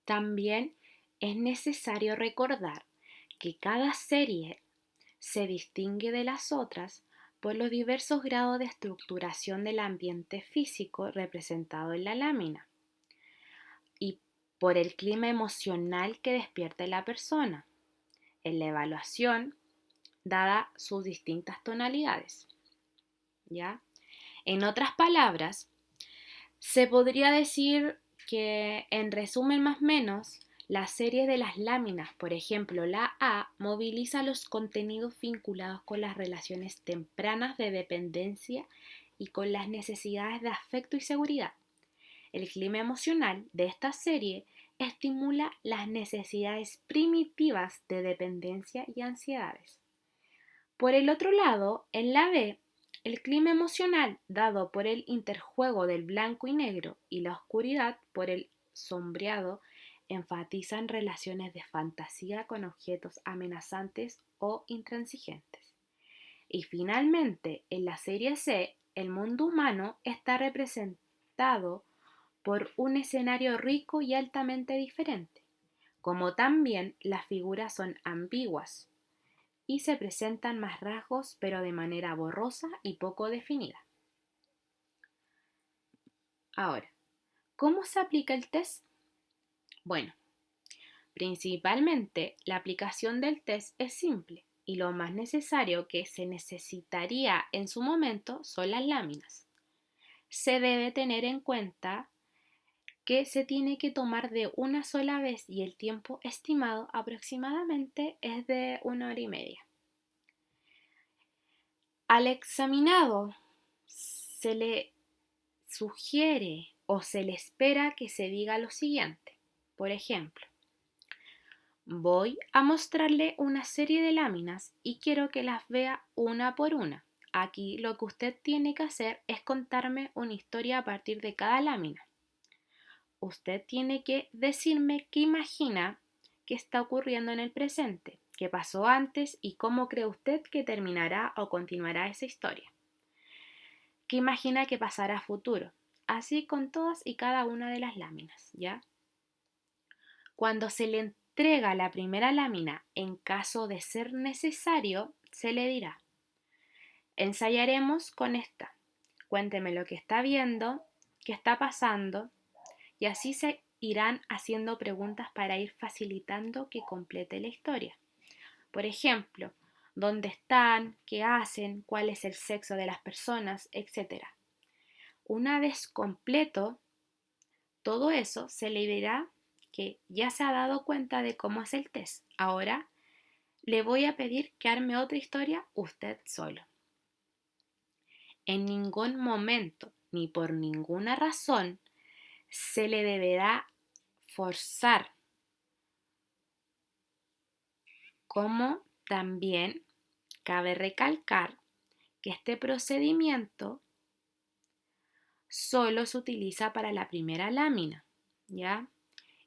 También es necesario recordar que cada serie se distingue de las otras por los diversos grados de estructuración del ambiente físico representado en la lámina y por el clima emocional que despierta en la persona, en la evaluación, dada sus distintas tonalidades. ¿Ya? En otras palabras, se podría decir que, en resumen más o menos, la serie de las láminas, por ejemplo la A, moviliza los contenidos vinculados con las relaciones tempranas de dependencia y con las necesidades de afecto y seguridad. El clima emocional de esta serie estimula las necesidades primitivas de dependencia y ansiedades. Por el otro lado, en la B, el clima emocional dado por el interjuego del blanco y negro y la oscuridad por el sombreado enfatizan relaciones de fantasía con objetos amenazantes o intransigentes. Y finalmente, en la serie C, el mundo humano está representado por un escenario rico y altamente diferente, como también las figuras son ambiguas y se presentan más rasgos pero de manera borrosa y poco definida. Ahora, ¿cómo se aplica el test? Bueno, principalmente la aplicación del test es simple y lo más necesario que se necesitaría en su momento son las láminas. Se debe tener en cuenta que se tiene que tomar de una sola vez y el tiempo estimado aproximadamente es de 1 hora y media. Al examinado se le sugiere o se le espera que se diga lo siguiente. Por ejemplo, voy a mostrarle una serie de láminas y quiero que las vea una por una. Aquí lo que usted tiene que hacer es contarme una historia a partir de cada lámina. Usted tiene que decirme qué imagina que está ocurriendo en el presente, qué pasó antes y cómo cree usted que terminará o continuará esa historia. ¿Qué imagina que pasará a futuro? Así con todas y cada una de las láminas, ¿ya? Cuando se le entrega la primera lámina, en caso de ser necesario, se le dirá, ensayaremos con esta. Cuénteme lo que está viendo, qué está pasando, y así se irán haciendo preguntas para ir facilitando que complete la historia. Por ejemplo, ¿dónde están? ¿Qué hacen? ¿Cuál es el sexo de las personas? Etcétera. Una vez completo todo eso, se le dirá que ya se ha dado cuenta de cómo es el test. Ahora le voy a pedir que arme otra historia usted solo. En ningún momento ni por ninguna razón se le deberá forzar, como también cabe recalcar que este procedimiento solo se utiliza para la primera lámina, ¿ya?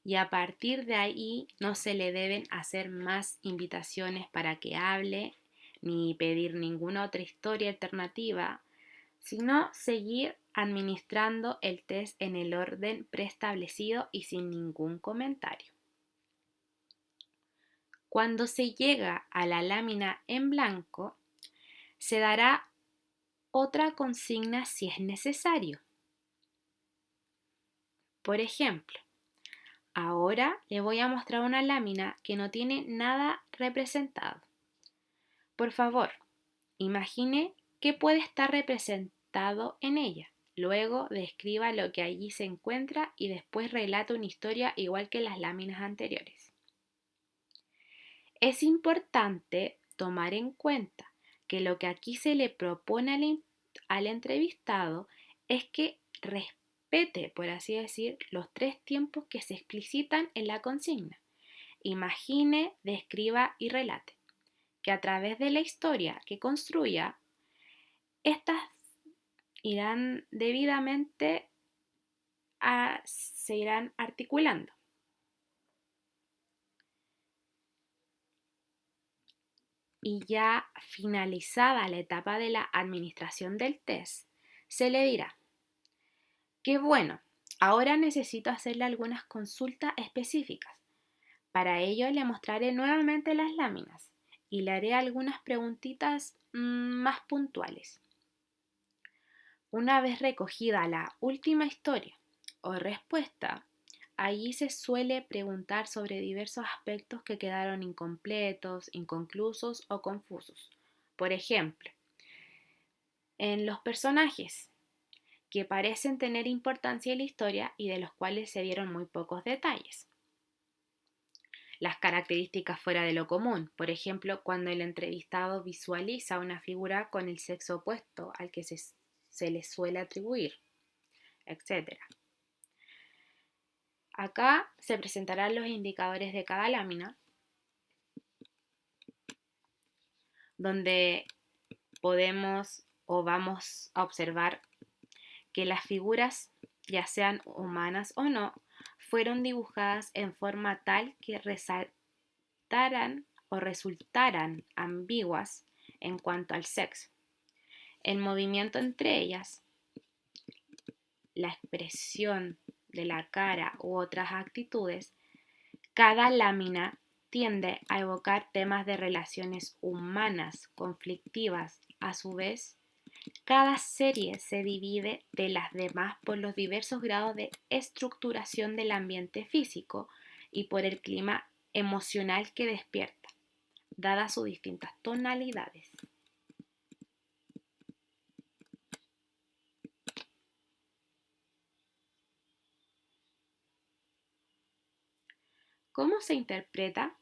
Y a partir de ahí no se le deben hacer más invitaciones para que hable ni pedir ninguna otra historia alternativa, sino seguir administrando el test en el orden preestablecido y sin ningún comentario. Cuando se llega a la lámina en blanco, se dará otra consigna si es necesario. Por ejemplo, ahora le voy a mostrar una lámina que no tiene nada representado. Por favor, imagine qué puede estar representado en ella. Luego describa lo que allí se encuentra y después relata una historia igual que las láminas anteriores. Es importante tomar en cuenta que lo que aquí se le propone al entrevistado es que respete, por así decir, los 3 tiempos que se explicitan en la consigna. Imagine, describa y relate. Que a través de la historia que construya, estas irán debidamente se irán articulando. Y ya finalizada la etapa de la administración del test, se le dirá, qué bueno, Ahora necesito hacerle algunas consultas específicas. Para ello le mostraré nuevamente las láminas y le haré algunas preguntitas más puntuales. Una vez recogida la última historia o respuesta, allí se suele preguntar sobre diversos aspectos que quedaron incompletos, inconclusos o confusos. Por ejemplo, en los personajes que parecen tener importancia en la historia y de los cuales se dieron muy pocos detalles. Las características fuera de lo común, por ejemplo, cuando el entrevistado visualiza una figura con el sexo opuesto al que se le suele atribuir, etc. Acá se presentarán los indicadores de cada lámina, donde podemos o vamos a observar que las figuras, ya sean humanas o no, fueron dibujadas en forma tal que resaltaran o resultaran ambiguas en cuanto al sexo. El movimiento entre ellas, la expresión de la cara u otras actitudes, cada lámina tiende a evocar temas de relaciones humanas conflictivas. A su vez, cada serie se divide de las demás por los diversos grados de estructuración del ambiente físico y por el clima emocional que despierta, dadas sus distintas tonalidades. ¿Cómo se interpreta?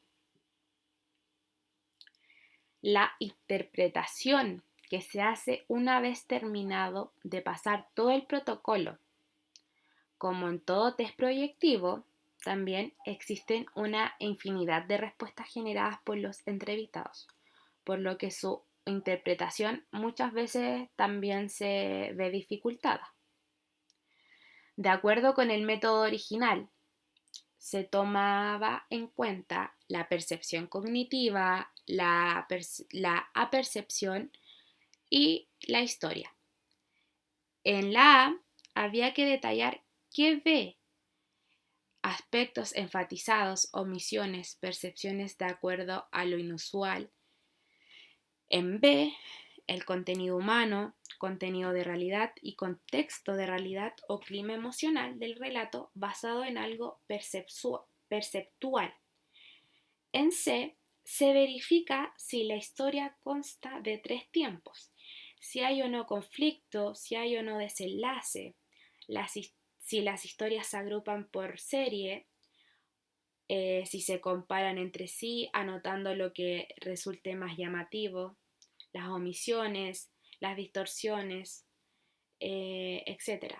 La interpretación que se hace una vez terminado de pasar todo el protocolo. Como en todo test proyectivo, también existen una infinidad de respuestas generadas por los entrevistados, por lo que su interpretación muchas veces también se ve dificultada. De acuerdo con el método original, se tomaba en cuenta la percepción cognitiva, la apercepción y la historia. En la A había que detallar qué ve, aspectos enfatizados, omisiones, percepciones de acuerdo a lo inusual. En B, el contenido humano, contenido de realidad y contexto de realidad o clima emocional del relato basado en algo perceptual. En C, se verifica si la historia consta de 3 tiempos, si hay o no conflicto, si hay o no desenlace, si las historias se agrupan por serie, si se comparan entre sí, anotando lo que resulte más llamativo, las omisiones, las distorsiones, etc.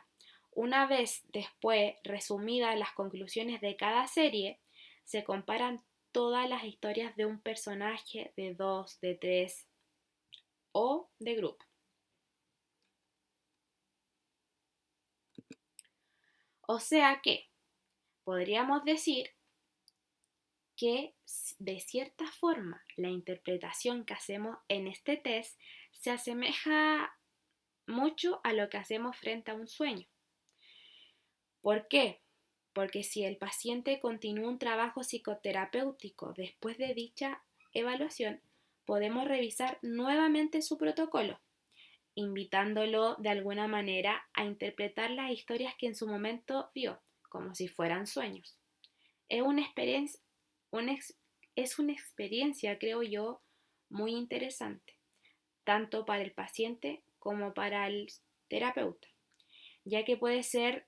Una vez después resumidas las conclusiones de cada serie, se comparan todas las historias de un personaje, de 2, de 3 o de grupo. O sea que podríamos decir que de cierta forma la interpretación que hacemos en este test se asemeja mucho a lo que hacemos frente a un sueño. ¿Por qué? Porque si el paciente continúa un trabajo psicoterapéutico después de dicha evaluación, podemos revisar nuevamente su protocolo, invitándolo de alguna manera a interpretar las historias que en su momento vio, como si fueran sueños. Es una experiencia, es una experiencia, creo yo, muy interesante, tanto para el paciente como para el terapeuta, ya que puede ser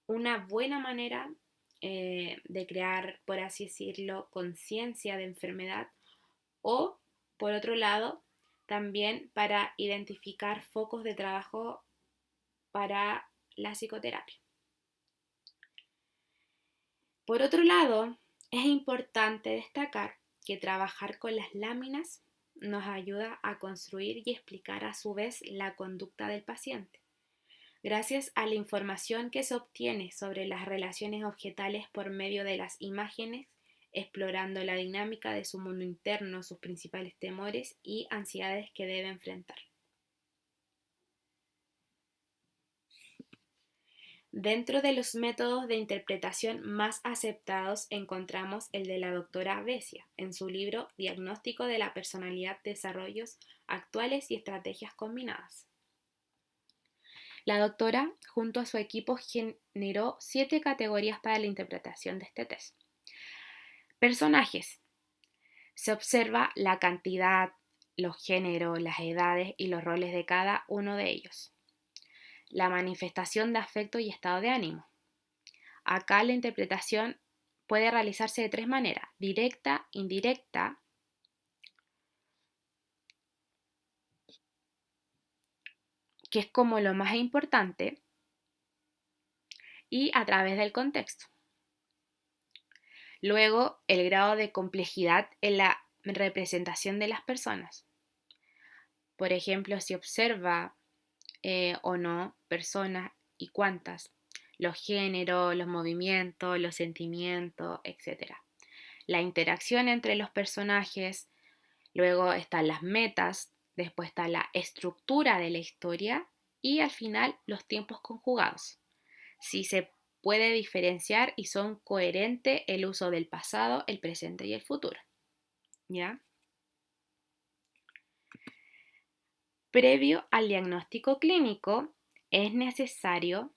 una buena manera de crear, por así decirlo, conciencia de enfermedad o, por otro lado, también para identificar focos de trabajo para la psicoterapia. Por otro lado, es importante destacar que trabajar con las láminas nos ayuda a construir y explicar a su vez la conducta del paciente. Gracias a la información que se obtiene sobre las relaciones objetales por medio de las imágenes, explorando la dinámica de su mundo interno, sus principales temores y ansiedades que debe enfrentar. Dentro de los métodos de interpretación más aceptados encontramos el de la doctora Becia en su libro Diagnóstico de la personalidad, desarrollos actuales y estrategias combinadas. La doctora, junto a su equipo, generó 7 categorías para la interpretación de este test. Personajes. Se observa la cantidad, los géneros, las edades y los roles de cada uno de ellos. La manifestación de afecto y estado de ánimo. Acá la interpretación puede realizarse de 3 maneras: directa, indirecta, que es como lo más importante, y a través del contexto. Luego, el grado de complejidad en la representación de las personas. Por ejemplo, si observa o no personas y cuántas, los géneros, los movimientos, los sentimientos, etc. La interacción entre los personajes, luego están las metas, después está la estructura de la historia y al final los tiempos conjugados. Si se puede diferenciar y son coherentes el uso del pasado, el presente y el futuro. ¿Ya? Previo al diagnóstico clínico, es necesario,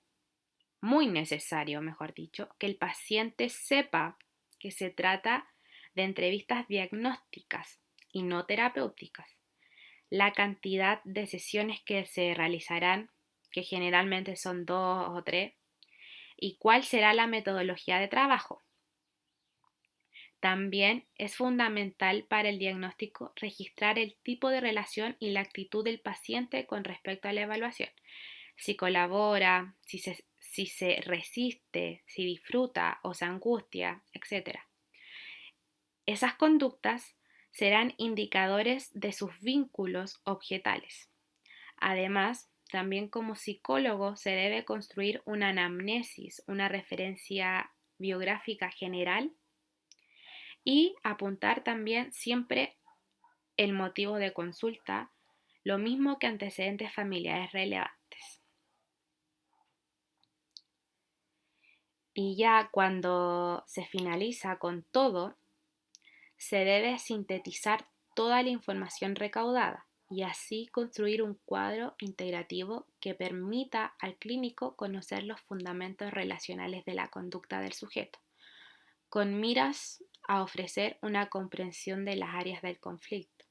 muy necesario, mejor dicho, que el paciente sepa que se trata de entrevistas diagnósticas y no terapéuticas. La cantidad de sesiones que se realizarán, que generalmente son 2 o 3, y cuál será la metodología de trabajo. También es fundamental para el diagnóstico registrar el tipo de relación y la actitud del paciente con respecto a la evaluación. Si colabora, si se resiste, si disfruta o se angustia, etc. Esas conductas serán indicadores de sus vínculos objetales. Además, también como psicólogo se debe construir una anamnesis, una referencia biográfica general, y apuntar también siempre el motivo de consulta, lo mismo que antecedentes familiares relevantes. Y ya cuando se finaliza con todo, se debe sintetizar toda la información recaudada y así construir un cuadro integrativo que permita al clínico conocer los fundamentos relacionales de la conducta del sujeto, con miras a ofrecer una comprensión de las áreas del conflicto,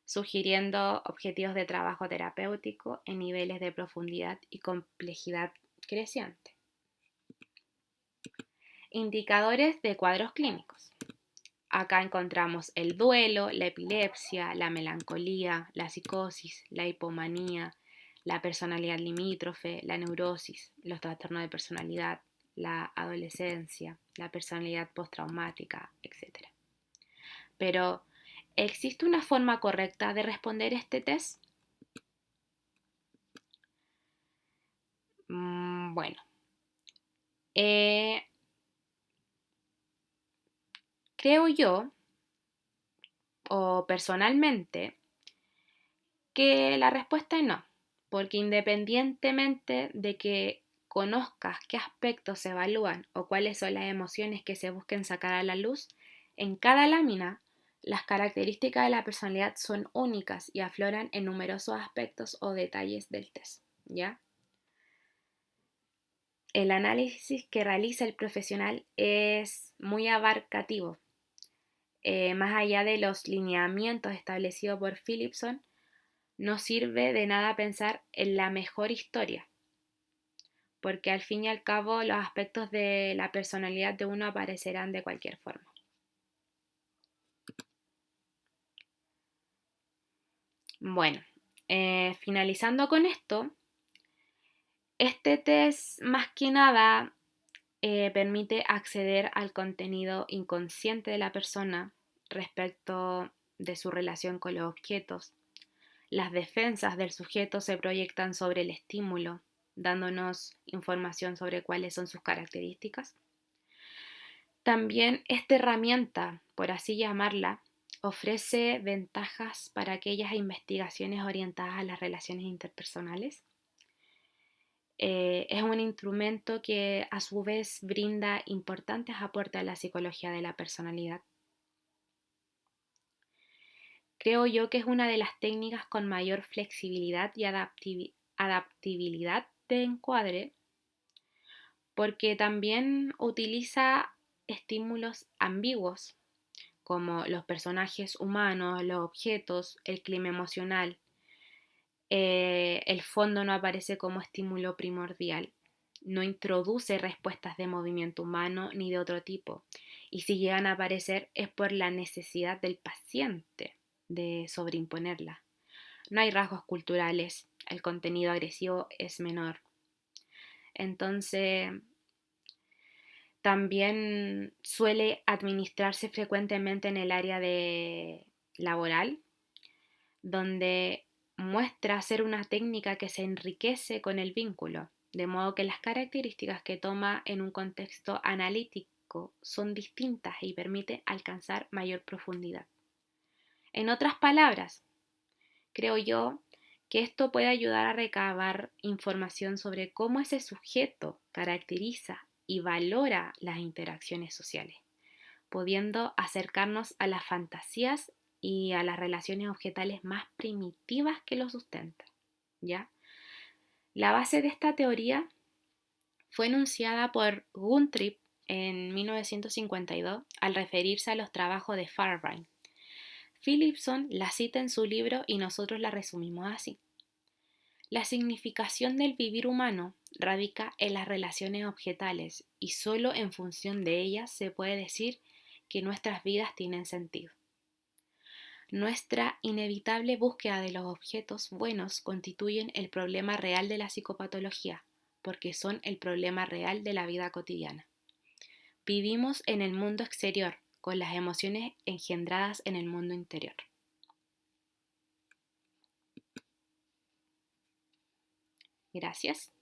sugiriendo objetivos de trabajo terapéutico en niveles de profundidad y complejidad creciente. Indicadores de cuadros clínicos. Acá encontramos el duelo, la epilepsia, la melancolía, la psicosis, la hipomanía, la personalidad limítrofe, la neurosis, los trastornos de personalidad, la adolescencia, la personalidad postraumática, etc. Pero, ¿existe una forma correcta de responder este test? Bueno, eh, creo yo, o personalmente, que la respuesta es no, porque independientemente de que conozcas qué aspectos se evalúan o cuáles son las emociones que se busquen sacar a la luz, en cada lámina las características de la personalidad son únicas y afloran en numerosos aspectos o detalles del test, ¿ya? El análisis que realiza el profesional es muy abarcativo. Más allá de los lineamientos establecidos por Philipson, no sirve de nada pensar en la mejor historia, porque al fin y al cabo los aspectos de la personalidad de uno aparecerán de cualquier forma. Bueno, finalizando con esto, este test más que nada permite acceder al contenido inconsciente de la persona respecto de su relación con los objetos. Las defensas del sujeto se proyectan sobre el estímulo, dándonos información sobre cuáles son sus características. También esta herramienta, por así llamarla, ofrece ventajas para aquellas investigaciones orientadas a las relaciones interpersonales. Es un instrumento que a su vez brinda importantes aportes a la psicología de la personalidad. Creo yo que es una de las técnicas con mayor flexibilidad y adaptabilidad de encuadre, porque también utiliza estímulos ambiguos, como los personajes humanos, los objetos, el clima emocional. El fondo no aparece como estímulo primordial, no introduce respuestas de movimiento humano ni de otro tipo, y si llegan a aparecer es por la necesidad del paciente de sobreimponerla. No hay rasgos culturales, el contenido agresivo es menor. Entonces, también suele administrarse frecuentemente en el área de laboral, donde muestra ser una técnica que se enriquece con el vínculo, de modo que las características que toma en un contexto analítico son distintas y permite alcanzar mayor profundidad. En otras palabras, creo yo que esto puede ayudar a recabar información sobre cómo ese sujeto caracteriza y valora las interacciones sociales, pudiendo acercarnos a las fantasías y a las relaciones objetales más primitivas que lo sustentan, ¿ya? La base de esta teoría fue enunciada por Guntrip en 1952 al referirse a los trabajos de Faraday. Philipson la cita en su libro y nosotros la resumimos así. La significación del vivir humano radica en las relaciones objetales y solo en función de ellas se puede decir que nuestras vidas tienen sentido. Nuestra inevitable búsqueda de los objetos buenos constituyen el problema real de la psicopatología, porque son el problema real de la vida cotidiana. Vivimos en el mundo exterior, con las emociones engendradas en el mundo interior. Gracias.